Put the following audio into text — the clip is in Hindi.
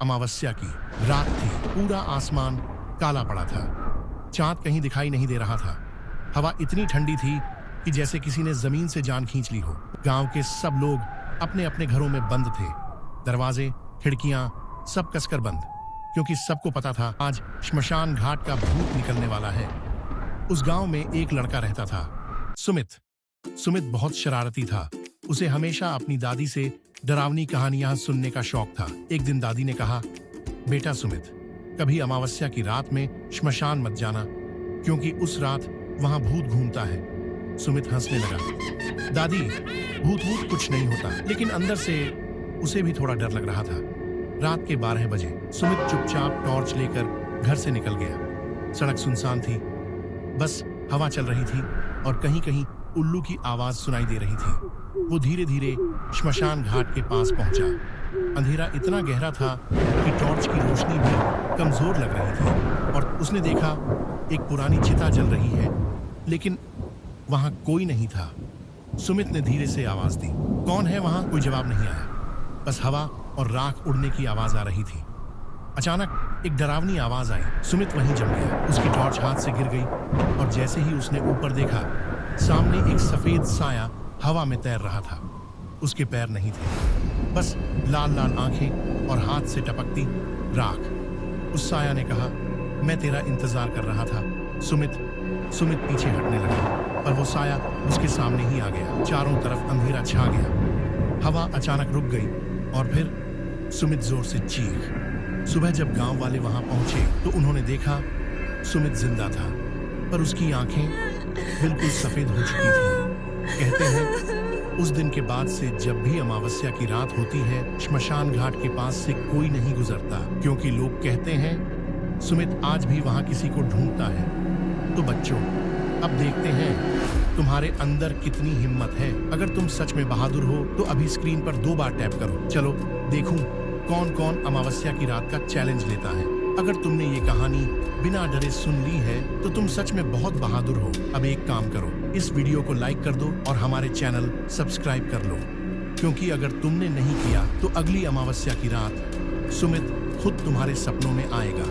अमावस्या की रात थी। पूरा आसमान काला पड़ा था। चांद कहीं दिखाई नहीं दे रहा था। हवा इतनी ठंडी थी कि जैसे किसी ने जमीन से जान खींच ली हो। गांव के सब लोग अपने अपने घरों में बंद थे। दरवाजे, खिड़कियां सब कसकर बंद, क्योंकि सबको पता था आज श्मशान घाट का भूत निकलने वाला है। उस गांव में एक लड़का रहता था, सुमित। सुमित बहुत शरारती था। उसे हमेशा अपनी दादी से डरावनी कहानियां सुनने का शौक था। एक दिन दादी ने कहा, बेटा सुमित, कभी अमावस्या की रात में श्मशान मत जाना, क्योंकि उस रात वहां भूत घूमता है। सुमित हंसने लगा। दादी, भूत कुछ नहीं होता, लेकिन अंदर से उसे भी थोड़ा डर लग रहा था। रात के 12 बजे सुमित चुपचाप टॉर्च लेकर घर से निकल गया। सड़क सुनसान थी, बस हवा चल रही थी और कहीं कहीं उल्लू की आवाज सुनाई दे रही थी। वो धीरे धीरे श्मशान घाट के पास पहुंचा। अंधेरा इतना गहरा था कि टॉर्च की रोशनी भी कमजोर लग रही थी और उसने देखा एक पुरानी चिता जल रही है, लेकिन वहां कोई नहीं था। सुमित ने धीरे से आवाज दी, कौन है वहां? कोई जवाब नहीं आया, बस हवा और राख उड़ने की आवाज आ रही थी। अचानक एक डरावनी आवाज आई। सुमित वहीं जम गया। उसकी टॉर्च हाथ से गिर गई और जैसे ही उसने ऊपर देखा, सामने एक सफेद साया हवा में तैर रहा था। उसके पैर नहीं थे, बस लाल लाल आंखें और हाथ से टपकती राख। उस साया ने कहा, मैं तेरा इंतजार कर रहा था। सुमित पीछे हटने लगा, पर वो साया उसके सामने ही आ गया। चारों तरफ अंधेरा छा गया। हवा अचानक रुक गई और फिर सुमित जोर से चीख। सुबह जब गांव वाले वहां पहुंचे तो उन्होंने देखा सुमित जिंदा था, पर उसकी आंखें बिल्कुल सफेद हो चुकी थी। कहते हैं उस दिन के बाद से जब भी अमावस्या की रात होती है, श्मशान घाट के पास से कोई नहीं गुजरता, क्योंकि लोग कहते हैं सुमित आज भी वहां किसी को ढूंढता है। तो बच्चों, अब देखते हैं तुम्हारे अंदर कितनी हिम्मत है। अगर तुम सच में बहादुर हो तो अभी स्क्रीन पर 2 बार टैप करो। चलो देखूं कौन कौन अमावस्या की रात का चैलेंज लेता है। अगर तुमने ये कहानी बिना डरे सुन ली है तो तुम सच में बहुत बहादुर हो। अब एक काम करो, इस वीडियो को लाइक कर दो और हमारे चैनल सब्सक्राइब कर लो, क्योंकि अगर तुमने नहीं किया तो अगली अमावस्या की रात सुमित खुद तुम्हारे सपनों में आएगा।